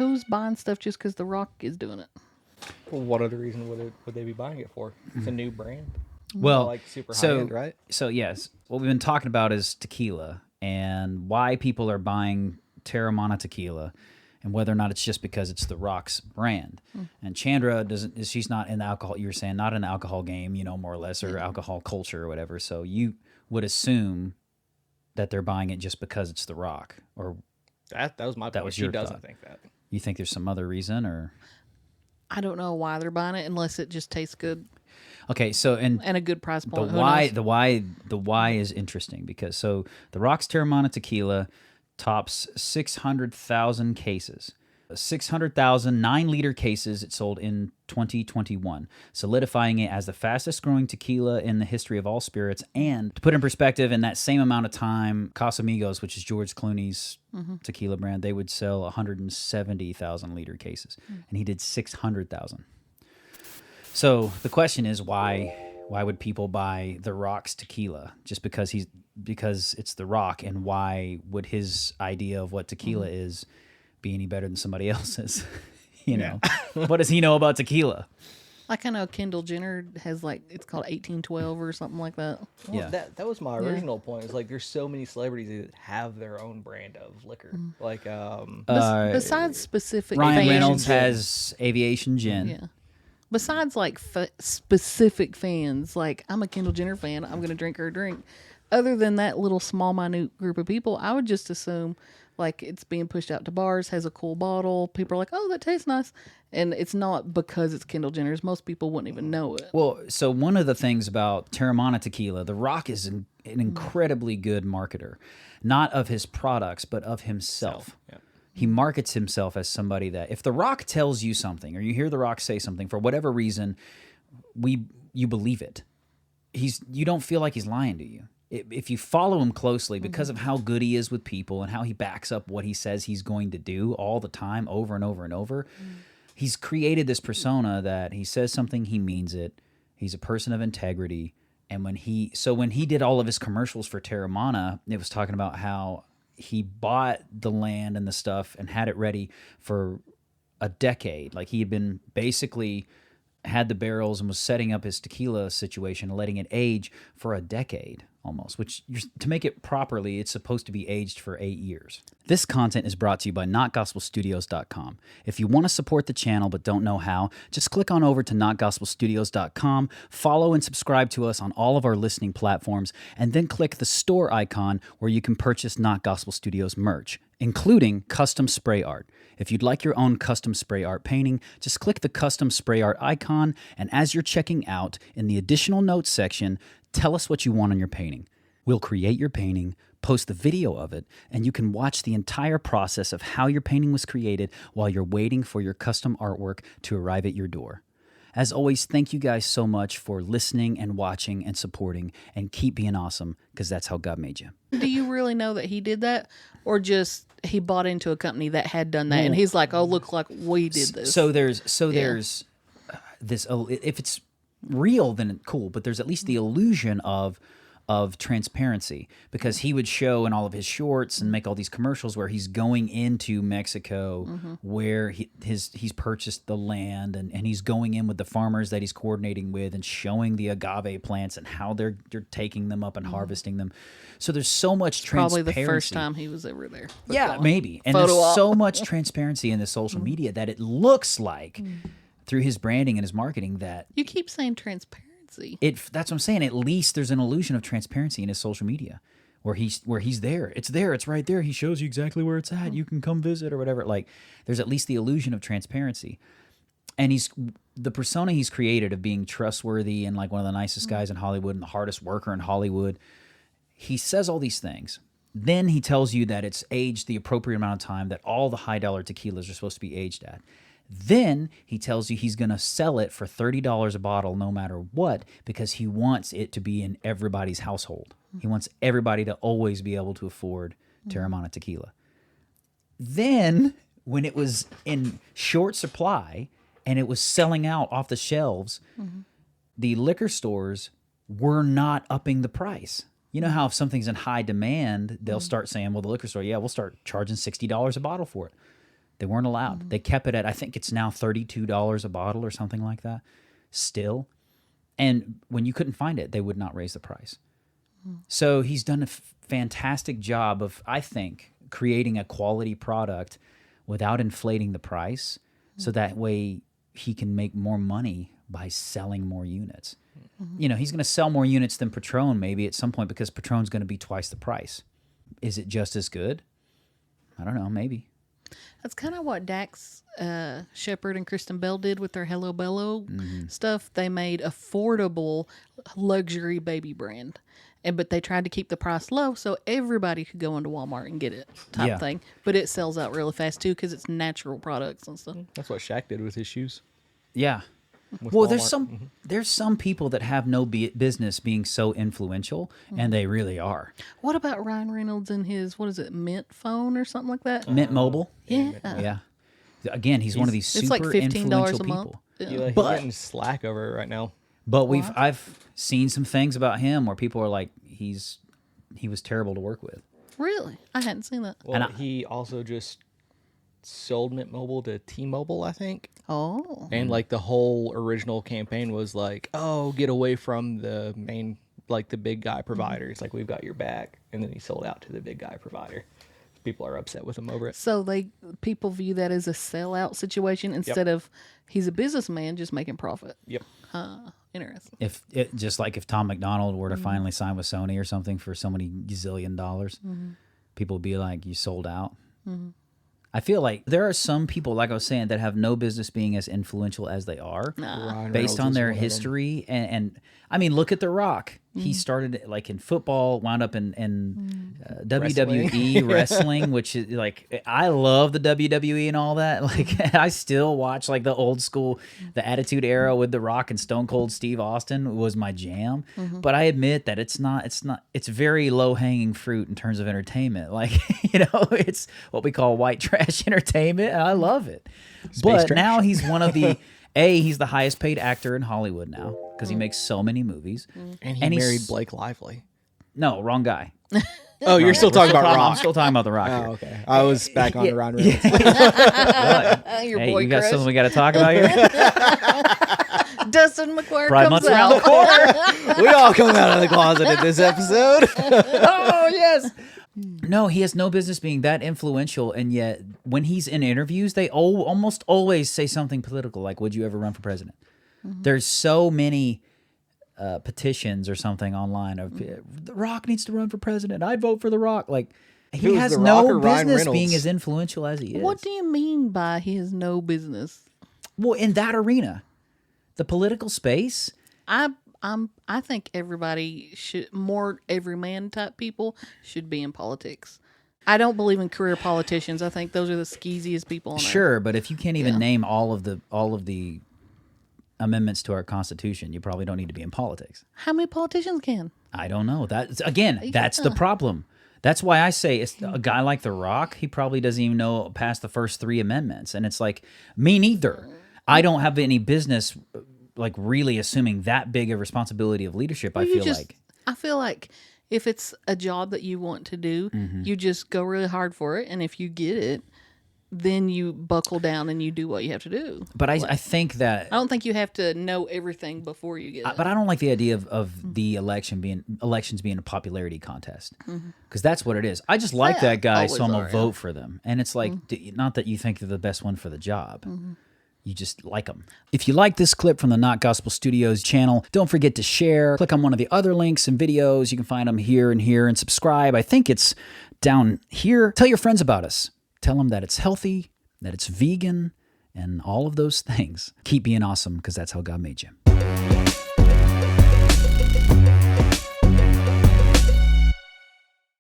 Who's buying stuff just because The Rock is doing it? Well, what other reason would they be buying it for? It's a new brand. Well, Like super high so end, right? so yes, what we've been talking about is tequila and why people are buying Teremana Tequila, and whether or not it's just because it's the Rock's brand. And Chandra doesn't; she's not in the alcohol. You were saying not in the alcohol game, more or less, or alcohol culture or whatever. So you would assume that they're buying it just because it's the Rock, or That was my point. was She your doesn't thought. think that. you think there's some other reason, or I don't know why they're buying it unless it just tastes good okay. So and and a good price the point. Who why knows? the why is interesting because so the Rock's Teremana Tequila tops 600,000 cases. 600,000 9-liter cases it sold in 2021, solidifying it as the fastest growing tequila in the history of all spirits. And to put in perspective, in that same amount of time, Casamigos, which is George Clooney's tequila brand, they would sell 170,000 liter cases, and he did 600,000. So the question is why would people buy The Rock's tequila just because it's The Rock, and why would his idea of what tequila is be any better than somebody else's? What does he know about tequila? Like I know Kendall Jenner has it's called 1812 or something like that. Well, Yeah. that was my original point. It's like there's so many celebrities that have their own brand of liquor. Like Besides specific Ryan fans, Reynolds has Aviation Gin. yeah. Besides specific fans, like I'm a Kendall Jenner fan, I'm gonna drink her drink. Other than that little small minute group of people, I would just assume like it's being pushed out to bars, has a cool bottle. People are like, "Oh, that tastes nice," and it's not because it's Kendall Jenner's. Most people wouldn't even know it. Well, so one of the things about Teremana Tequila, The Rock is an incredibly good marketer, not of his products, but of himself. Yeah. He markets himself as somebody that if The Rock tells you something, or you hear The Rock say something for whatever reason, you believe it. You don't feel like he's lying to you. If you follow him closely, because of how good he is with people and how he backs up what he says he's going to do all the time, over and over and over, he's created this persona that he says something, he means it. He's a person of integrity. And when he did all of his commercials for Teremana, it was talking about how he bought the land and the stuff and had it ready for a decade. Like he had been basically had the barrels and was setting up his tequila situation, letting it age for a decade almost, which to make it properly, it's supposed to be aged for 8 years. This content is brought to you by NotGospelStudios.com. If you want to support the channel but don't know how, just click on over to NotGospelStudios.com, follow and subscribe to us on all of our listening platforms, and then click the store icon where you can purchase Not Gospel Studios merch, including custom spray art. If you'd like your own custom spray art painting, just click the custom spray art icon, and as you're checking out, in the additional notes section, tell us what you want on your painting. We'll create your painting, post the video of it, and you can watch the entire process of how your painting was created while you're waiting for your custom artwork to arrive at your door. As always, thank you guys so much for listening and watching and supporting, and keep being awesome, because that's how God made you. Do you really know that he did that, or just he bought into a company that had done that, and he's like, "Oh, look, like we did this." So there's this. If it's real, then cool. But there's at least the illusion of transparency, because he would show in all of his shorts and make all these commercials where he's going into Mexico, where he's purchased the land, and he's going in with the farmers that he's coordinating with and showing the agave plants and how they're taking them up and harvesting them. So there's so much transparency. Probably the first time he was ever there. But Yeah, go on. maybe. And Photo there's op. so much transparency in the social media that it looks like through his branding and his marketing that You keep saying transparency. that's what I'm saying. At least there's an illusion of transparency in his social media where he's there. It's there. It's right there. He shows you exactly where it's at. You can come visit or whatever. Like there's at least the illusion of transparency. And the persona he's created of being trustworthy and like one of the nicest guys in Hollywood and the hardest worker in Hollywood. He says all these things. Then he tells you that it's aged the appropriate amount of time that all the high dollar tequilas are supposed to be aged at. Then he tells you he's going to sell it for $30 a bottle no matter what, because he wants it to be in everybody's household. He wants everybody to always be able to afford Teremana Tequila. Then when it was in short supply and it was selling out off the shelves, the liquor stores were not upping the price. You know how if something's in high demand, they'll start saying, well, the liquor store, we'll start charging $60 a bottle for it. They weren't allowed. They kept it at, I think it's now $32 a bottle or something like that still. And when you couldn't find it, they would not raise the price. So he's done a fantastic job of, I think, creating a quality product without inflating the price, so that way he can make more money by selling more units. You know, he's going to sell more units than Patron maybe at some point, because Patron's going to be twice the price. Is it just as good? I don't know, maybe. That's kind of what Dax Shepard and Kristen Bell did with their Hello Bello stuff. They made affordable luxury baby brand. But they tried to keep the price low so everybody could go into Walmart and get it type thing. But it sells out really fast too because it's natural products and stuff. That's what Shaq did with his shoes. Yeah. With Well, Walmart. there's some people that have no business being so influential, and they really are. What about Ryan Reynolds and his, what is it, Mint phone or something like that? Mint Mobile. Yeah. Yeah. Again, he's one of these super It's like $15 influential a month. people. Yeah. He's But- getting slack over it right now. But I've seen some things about him where people are like, he was terrible to work with. Really? I hadn't seen that. Well, he also just sold Mint Mobile to T-Mobile, I think. Oh. And like the whole original campaign was like, oh, get away from the main, like the big guy providers. Like, we've got your back. And then he sold out to the big guy provider. People are upset with him over it. So people view that as a sellout situation instead of he's a businessman just making profit. Yep. Interesting. If Tom McDonald were to finally sign with Sony or something for so many gazillion dollars, people would be like, you sold out. I feel like there are some people, like I was saying, that have no business being as influential as they are Ryan based Reynolds on is their one of them. history. And I mean, look at The Rock. He started like in football, wound up in WWE wrestling, which is like, I love the WWE and all that. Like, I still watch like the old school, the Attitude Era with The Rock and Stone Cold Steve Austin was my jam. But I admit that it's it's very low hanging fruit in terms of entertainment. Like, it's what we call white trash entertainment. And I love it. But trash. now he's one of the, he's the highest paid actor in Hollywood now because he makes so many movies. And he And he's- married Blake Lively. No, wrong guy. Oh, you're still talking about I'm Rock. still talking about The Rock here. Oh, okay. I was back on to Ryan Reynolds. Your Hey, boy you got crush. something we got to talk about here? Dustin McQuarrie Pride comes Month's around the out. corner. We all come out of the closet in this episode. Oh, yes. No, he has no business being that influential, and yet when he's in interviews, they almost always say something political, like, would you ever run for president? There's so many petitions or something online of, The Rock needs to run for president. I'd vote for The Rock. Like, he Who's has The Rock no or Ryan business Reynolds? being as influential as he is. What do you mean by he has no business? Well, in that arena, the political space, I think everybody should, more everyman type people should be in politics. I don't believe in career politicians. I think those are the skeeziest people on earth. sure, but if you can't even name all of the amendments to our Constitution, you probably don't need to be in politics. How many politicians can? I don't know. That's the problem. That's why I say it's a guy like The Rock, he probably doesn't even know past the first 3 amendments. And it's like, me neither. I don't have any business like really assuming that big a responsibility of leadership, I feel like. If it's a job that you want to do, Mm-hmm. you just go really hard for it. And if you get it, then you buckle down and you do what you have to do. But I think that I don't think you have to know everything before you get it. but I don't like the idea of the elections being a popularity contest, because that's what it is. I just like that guy, so I'm always gonna are, vote for them. And it's like, not that you think they're the best one for the job. You just like them. If you like this clip from the Not Gospel Studios channel, don't forget to share. Click on one of the other links and videos. You can find them here and subscribe. I think it's down here. Tell your friends about us. Tell them that it's healthy, that it's vegan, and all of those things. Keep being awesome, because that's how God made you.